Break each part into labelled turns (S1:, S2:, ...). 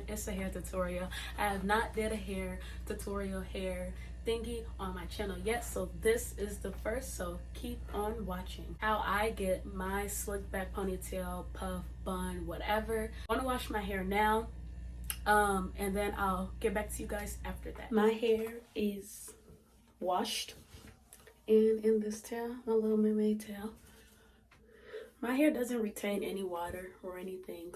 S1: it's a hair tutorial. I have not did a hair tutorial hair thingy on my channel yet, so this is the first, so keep on watching how I get my slick back ponytail, puff, bun, whatever. I want to wash my hair now, and then I'll get back to you guys after that. My hair is washed and in this tail, my little mermaid tail. My hair doesn't retain any water or anything.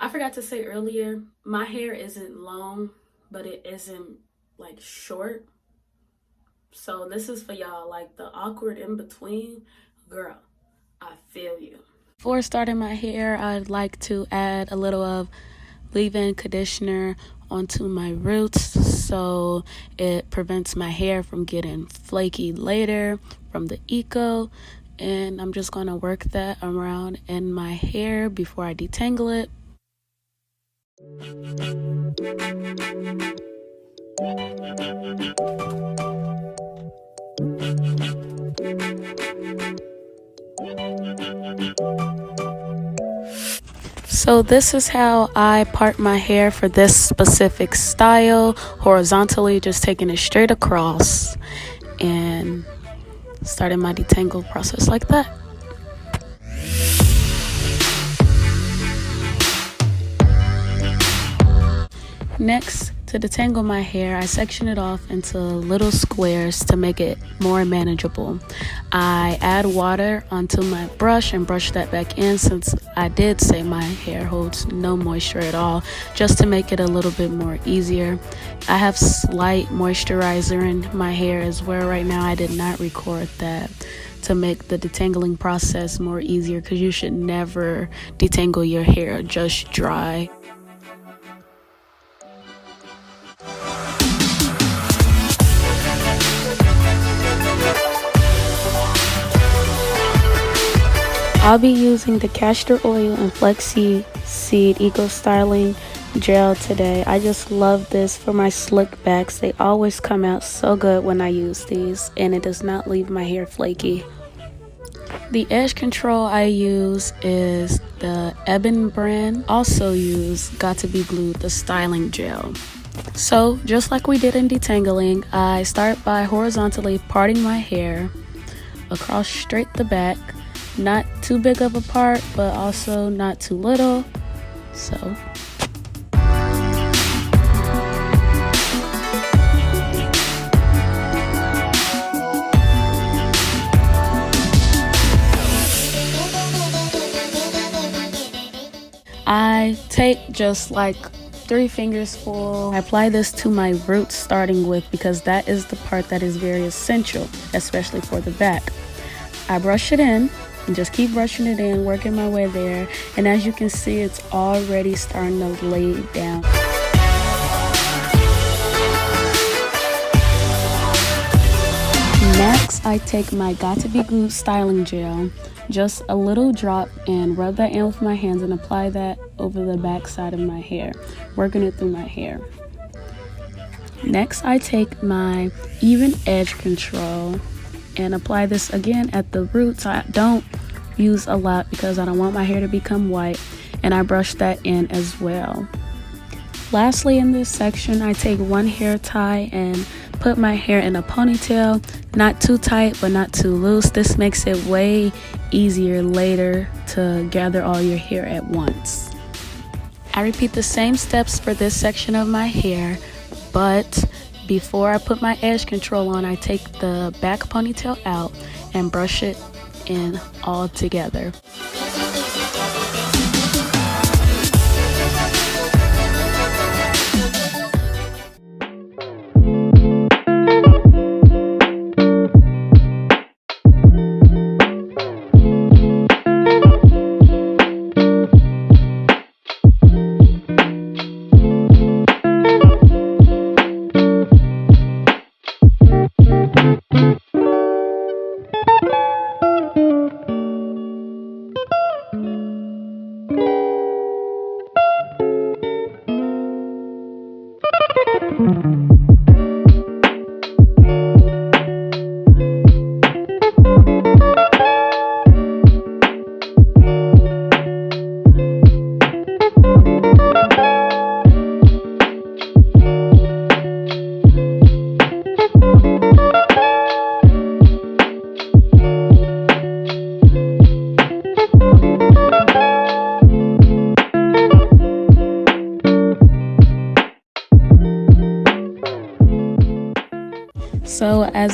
S1: I forgot to say earlier, my hair isn't long, but it isn't like short. So this is for y'all, like the awkward in between. Girl, I feel you. Before starting my hair, I'd like to add a little of leave-in conditioner onto my roots so it prevents my hair from getting flaky later from the Eco. And I'm just going to work that around in my hair before I detangle it. So this is how I part my hair for this specific style, horizontally, just taking it straight across and starting my detangle process like that. Next, to detangle my hair, I section it off into little squares to make it more manageable. I add water onto my brush and brush that back in, since I did say my hair holds no moisture at all, just to make it a little bit more easier. I have slight moisturizer in my hair as well right now. I did not record that to make the detangling process more easier, because you should never detangle your hair just dry. I'll be using the castor oil and flaxseed seed eco styling gel today. I just love this for my slick backs. They always come out so good when I use these, and it does not leave my hair flaky. The edge control I use is the Ebon brand. Also use Got to Be Glued, the styling gel. So just like we did in detangling, I start by horizontally parting my hair across straight the back. Not too big of a part, but also not too little. So I take just like 3 fingers full. I apply this to my roots starting with, because that is the part that is very essential, especially for the back. I brush it in and just keep brushing it in, working my way there, and as you can see, it's already starting to lay down. Next, I take my Got to Be Glued styling gel, just a little drop, and rub that in with my hands and apply that over the back side of my hair, working it through my hair. Next, I take my even edge control and apply this again at the roots. I don't use a lot because I don't want my hair to become white, and I brush that in as well. Lastly, in this section, I take one hair tie and put my hair in a ponytail, not too tight but not too loose. This makes it way easier later to gather all your hair at once. I repeat the same steps for this section of my hair, but before I put my edge control on, I take the back ponytail out and brush it in all together.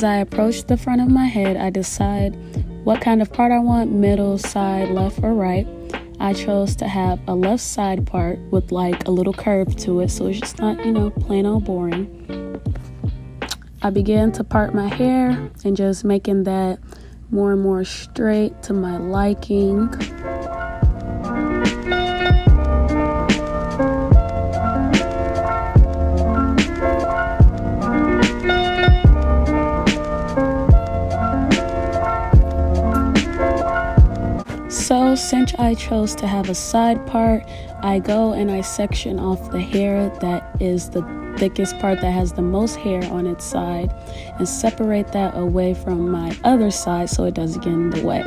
S1: As I approach the front of my head, I decide what kind of part I want, middle, side, left, or right. I chose to have a left side part with like a little curve to it, so it's just not, plain old boring. I began to part my hair and just making that more and more straight to my liking. So since I chose to have a side part, I go and I section off the hair that is the thickest part, that has the most hair on its side, and separate that away from my other side so it doesn't get in the way.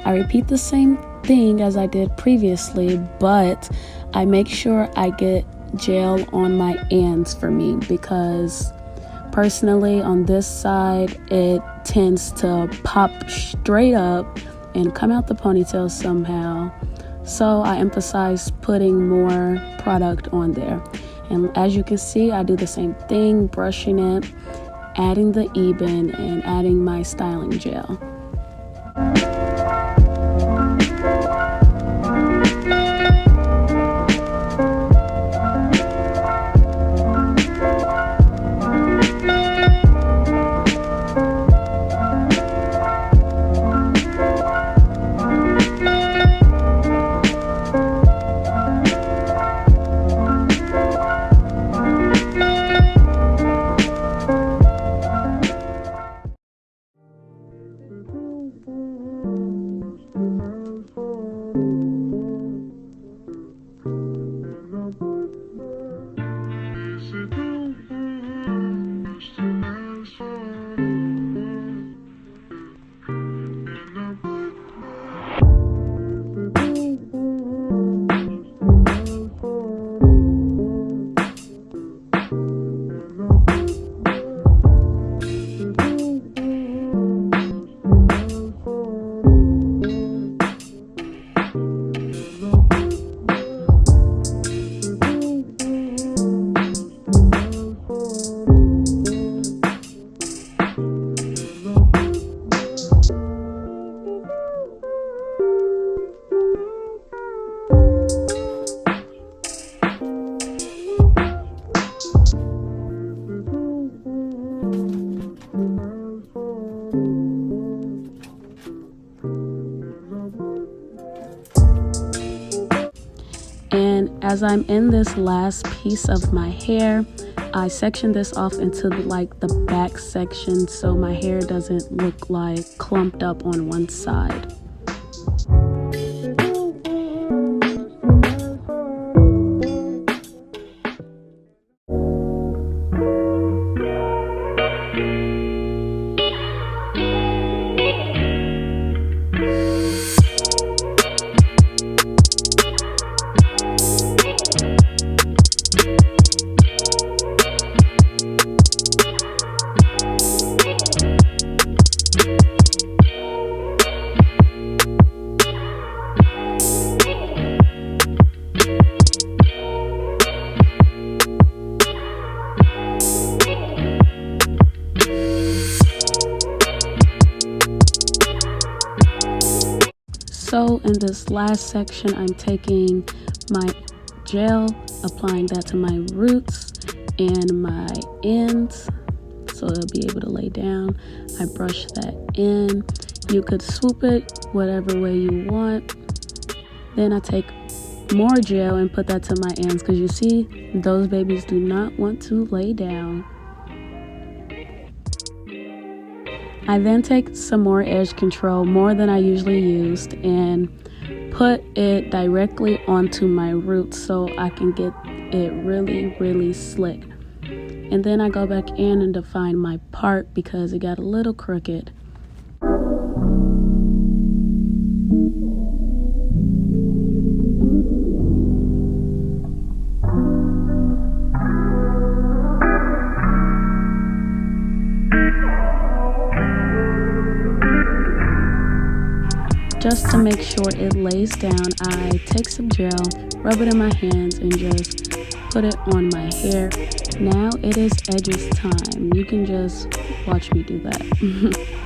S1: I repeat the same thing as I did previously, but I make sure I get gel on my ends for me, because personally on this side it tends to pop straight up and come out the ponytail somehow, so I emphasize putting more product on there. And as you can see, I do the same thing, brushing it, adding the eben, and adding my styling gel. And as I'm in this last piece of my hair, I section this off into the back section so my hair doesn't look like clumped up on one side. So in this last section, I'm taking my gel, applying that to my roots and my ends so it'll be able to lay down. I brush that in. You could swoop it whatever way you want. Then I take more gel and put that to my ends, because you see, those babies do not want to lay down. I then take some more edge control, more than I usually used, and put it directly onto my roots so I can get it really slick. And then I go back in and define my part because it got a little crooked. just to make sure it lays down, I take some gel, rub it in my hands, and just put it on my hair. Now it is edges time. You can just watch me do that.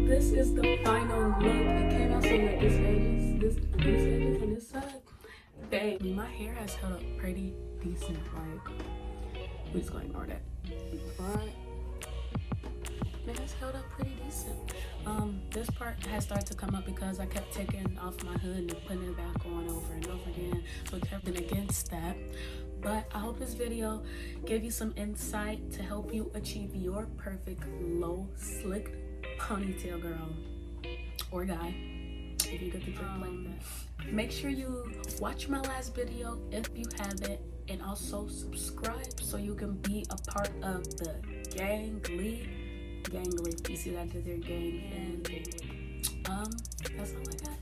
S1: This is the final look. It came out so like this edges, and this side. Dang, my hair has held up pretty decent. Like, we're just gonna ignore that. But it has held up pretty decent. This part has started to come up because I kept taking off my hood and putting it back on over and over again. So I kept it against that. But I hope this video gave you some insight to help you achieve your perfect low slick ponytail, girl or guy, if you get the trick like that. Make sure you watch my last video if you haven't, and also subscribe so you can be a part of the gangly. You see that I did there, gang, and that's all I got.